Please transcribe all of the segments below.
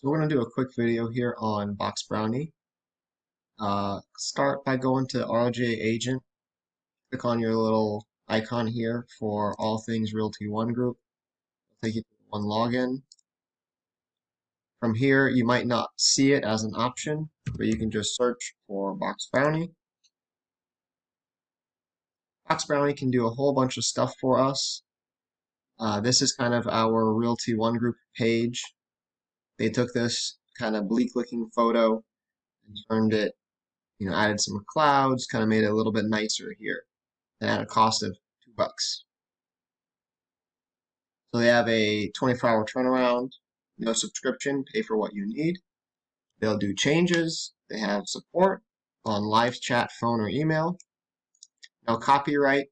So we're going to do a quick video here on BoxBrownie. Start by going to RJ Agent. Click on your little icon here for all things Realty One Group. It'll take you to one login. From here, you might not see it as an option, but you can just search for BoxBrownie. BoxBrownie can do a whole bunch of stuff for us. This is kind of our Realty One Group page. They took this kind of bleak-looking photo and turned it, added some clouds, kind of made it a little bit nicer here, and at a cost of $2. So they have a 24-hour turnaround, no subscription, pay for what you need. They'll do changes. They have support on live chat, phone, or email. No copyright,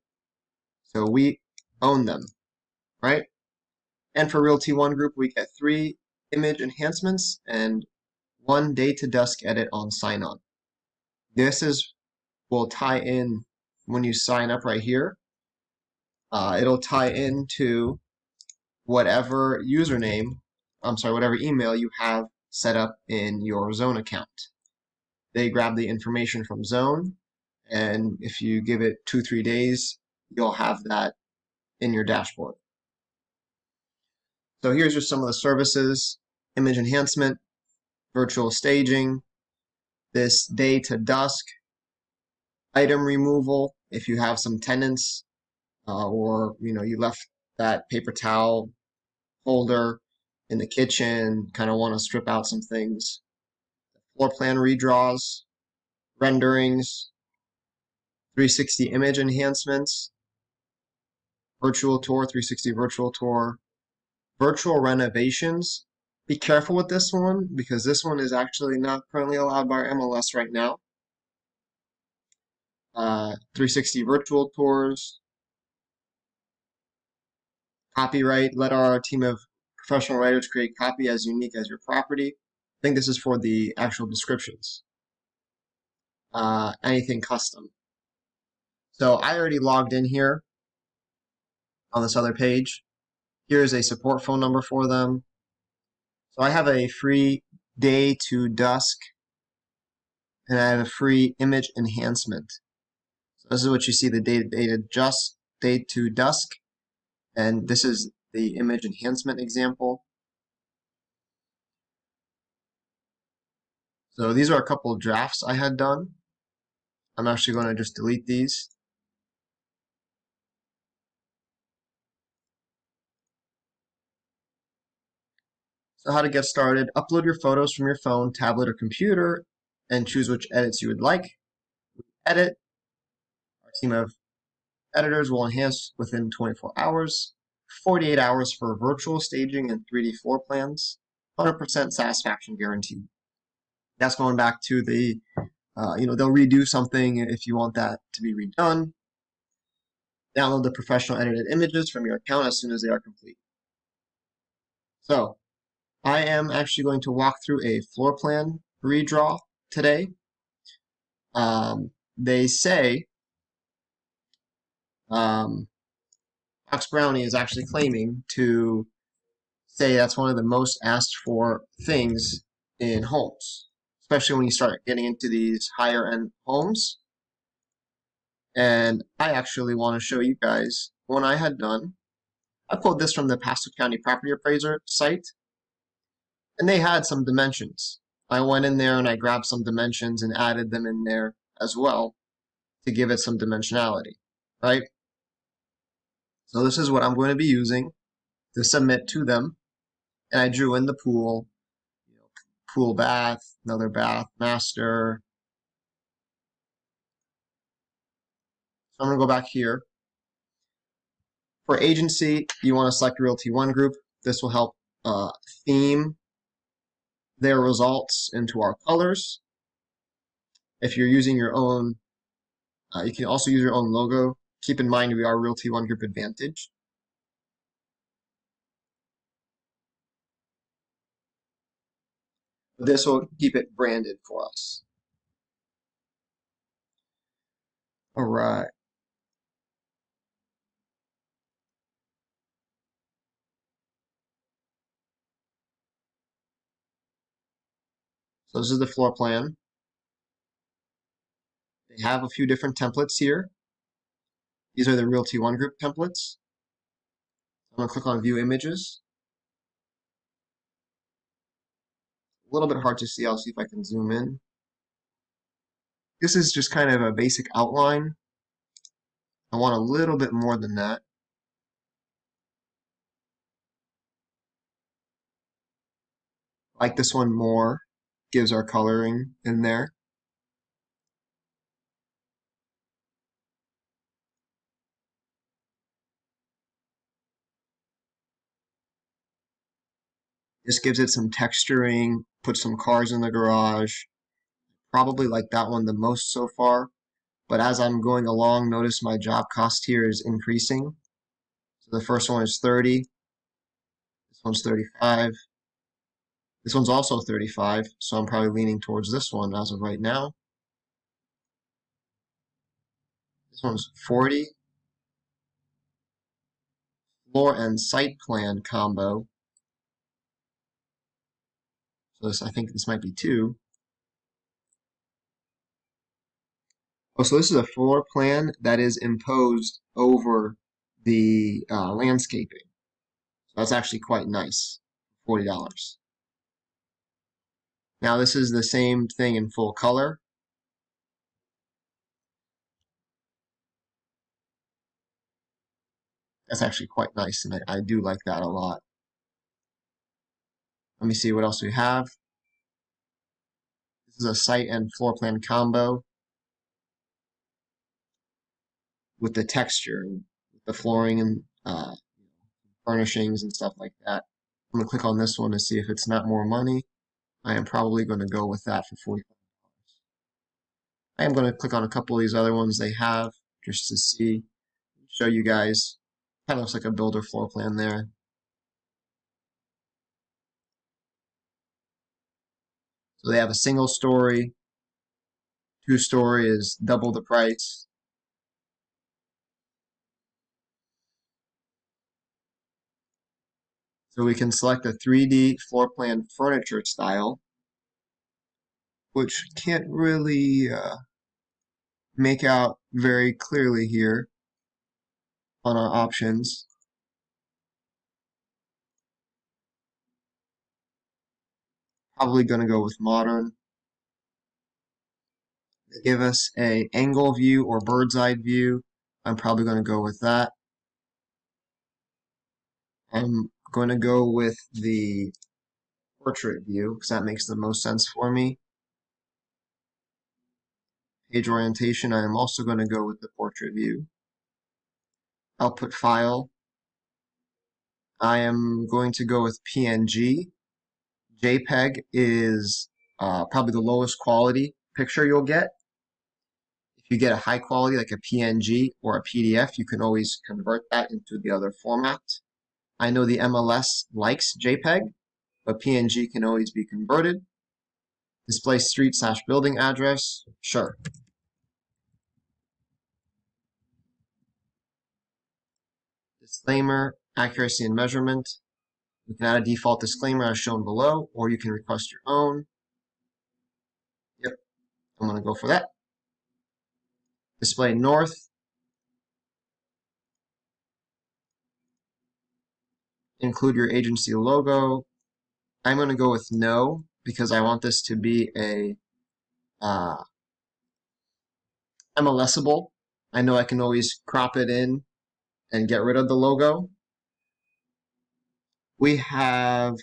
so we own them, right? And for Realty One Group, we get 3 image enhancements and 1 day to dusk edit on sign-on. This will tie in when you sign up right here. It'll tie into whatever whatever email you have set up in your Zone account. They grab the information from Zone, and if you give it 2-3 days, you'll have that in your dashboard. So here's just some of the services: image enhancement, virtual staging, this day to dusk, item removal if you have some tenants or you left that paper towel holder in the kitchen, kind of want to strip out some things. Floor plan redraws, renderings, 360 image enhancements, virtual tour, 360 virtual tour, virtual renovations. Be careful with this one because this one is actually not currently allowed by our MLS right now. 360 virtual tours, copyright. Let our team of professional writers create copy as unique as your property. I think this is for the actual descriptions. Anything custom. So I already logged in here on this other page. Here's a support phone number for them. So I have a free day to dusk, and I have a free image enhancement. So this is what you see, the day to dusk, and this is the image enhancement example. So these are a couple of drafts I had done. I'm actually going to just delete these. So how to get started: upload your photos from your phone, tablet, or computer, and choose which edits you would like. Edit. Our team of editors will enhance within 24 hours. 48 hours for virtual staging and 3D floor plans. 100% satisfaction guaranteed. That's going back to the, they'll redo something if you want that to be redone. Download the professional edited images from your account as soon as they are complete. So I am actually going to walk through a floor plan redraw today. They say BoxBrownie is actually claiming to say that's one of the most asked for things in homes, especially when you start getting into these higher end homes. And I actually want to show you guys what I had done. I pulled this from the Pasco County Property Appraiser site, and they had some dimensions. I went in there and I grabbed some dimensions and added them in there as well to give it some dimensionality, right? So this is what I'm going to be using to submit to them. And I drew in the pool, pool bath, another bath, master. So I'm going to go back here. For agency, you want to select Realty One Group. This will help theme their results into our colors. If you're using your own, you can also use your own logo. Keep in mind we are Realty One Group Advantage. This will keep it branded for us. All right. So this is the floor plan. They have a few different templates here. These are the Realty One Group templates. I'm going to click on View Images. A little bit hard to see. I'll see if I can zoom in. This is just kind of a basic outline. I want a little bit more than that. I like this one more. Gives our coloring in there. This gives it some texturing, put some cars in the garage. Probably like that one the most so far. But as I'm going along, notice my job cost here is increasing. So the first one is 30. This one's 35. This one's also 35, so I'm probably leaning towards this one as of right now. This one's 40. Floor and site plan combo. So this, I think this might be 2. Oh, so this is a floor plan that is imposed over the landscaping. So that's actually quite nice. $40. Now this is the same thing in full color. That's actually quite nice, and I do like that a lot. Let me see what else we have. This is a site and floor plan combo with the texture, with the flooring and furnishings and stuff like that. I'm going to click on this one to see if it's not more money. I am probably going to go with that for $45. I am going to click on a couple of these other ones they have just to see, show you guys. Kind of looks like a builder floor plan there. So they have a single story, 2-story is double the price. So we can select a 3D floor plan furniture style, which can't really make out very clearly here on our options. Probably going to go with modern. They give us a angle view or bird's eye view. I'm probably going to go with that. I'm going to go with the portrait view because that makes the most sense for me. Page orientation, I am also going to go with the portrait view. Output file, I am going to go with PNG. JPEG is probably the lowest quality picture you'll get. If you get a high quality like a PNG or a PDF, you can always convert that into the other format. I know the MLS likes JPEG, but PNG can always be converted. Display street/building address, sure. Disclaimer, accuracy and measurement. You can add a default disclaimer as shown below, or you can request your own. Yep, I'm going to go for that. Display north. Include your agency logo. I'm going to go with no, because I want this to be a MLSable. I know I can always crop it in and get rid of the logo. We have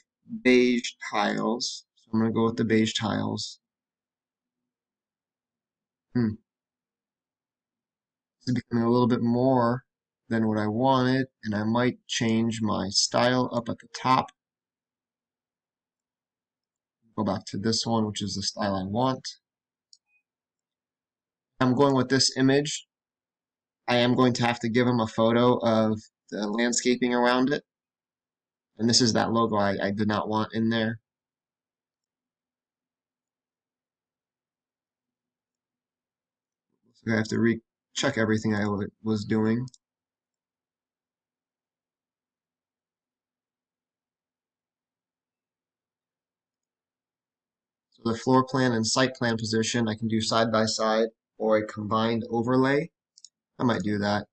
beige tiles, so I'm going to go with the beige tiles. This is becoming a little bit more than what I wanted, and I might change my style up at the top. Go back to this one, which is the style I want. I'm going with this image. I am going to have to give them a photo of the landscaping around it. And this is that logo I did not want in there. So I have to recheck everything I was doing. So the floor plan and site plan position, I can do side by side or a combined overlay. I might do that.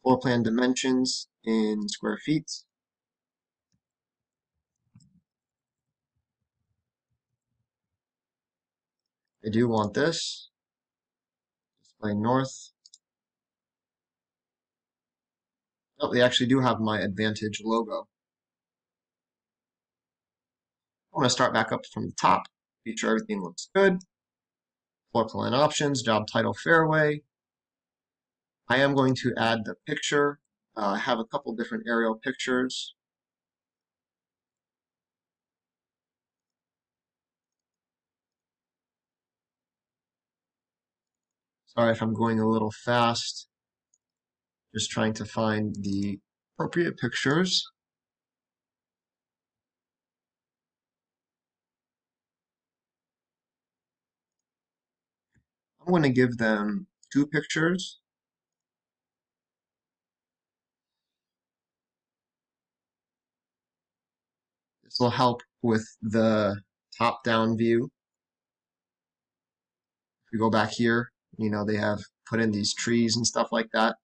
Floor plan dimensions in square feet. I do want this. Display north. Oh, they actually do have my Advantage logo. I'm going to start back up from the top, be sure everything looks good. Floor plan options, job title fairway. I am going to add the picture. I have a couple different aerial pictures. Sorry if I'm going a little fast. Just trying to find the appropriate pictures. I'm going to give them 2 pictures. This will help with the top-down view. If we go back here, they have put in these trees and stuff like that.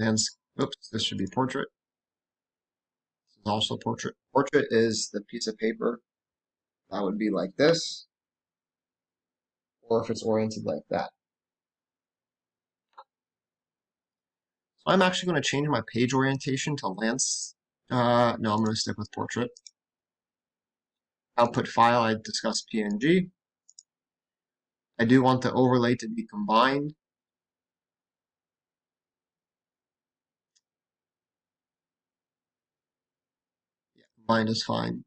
Oops, this should be portrait. This is also portrait. Portrait is the piece of paper that would be like this, or if it's oriented like that. So I'm actually going to change my page orientation to Lance. No, I'm going to stick with portrait. Output file, I discussed PNG. I do want the overlay to be combined. Yeah, combined is fine.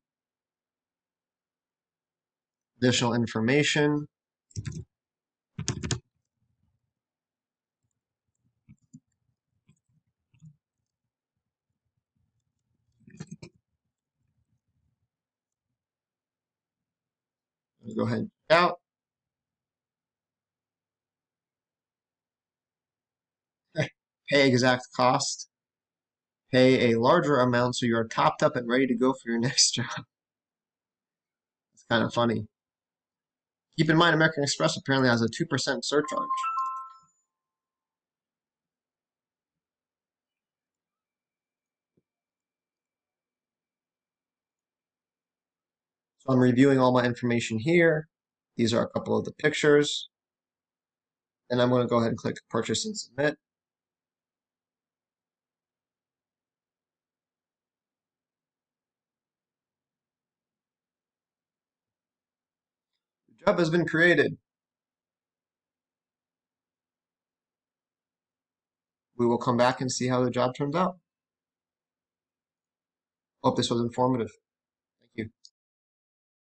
Additional information. Go ahead and check out. Pay exact cost. Pay a larger amount so you're topped up and ready to go for your next job. It's kind of funny. Keep in mind, American Express apparently has a 2% surcharge. So I'm reviewing all my information here. These are a couple of the pictures. And I'm going to go ahead and click Purchase and Submit. The job has been created. We will come back and see how the job turns out. Hope this was informative.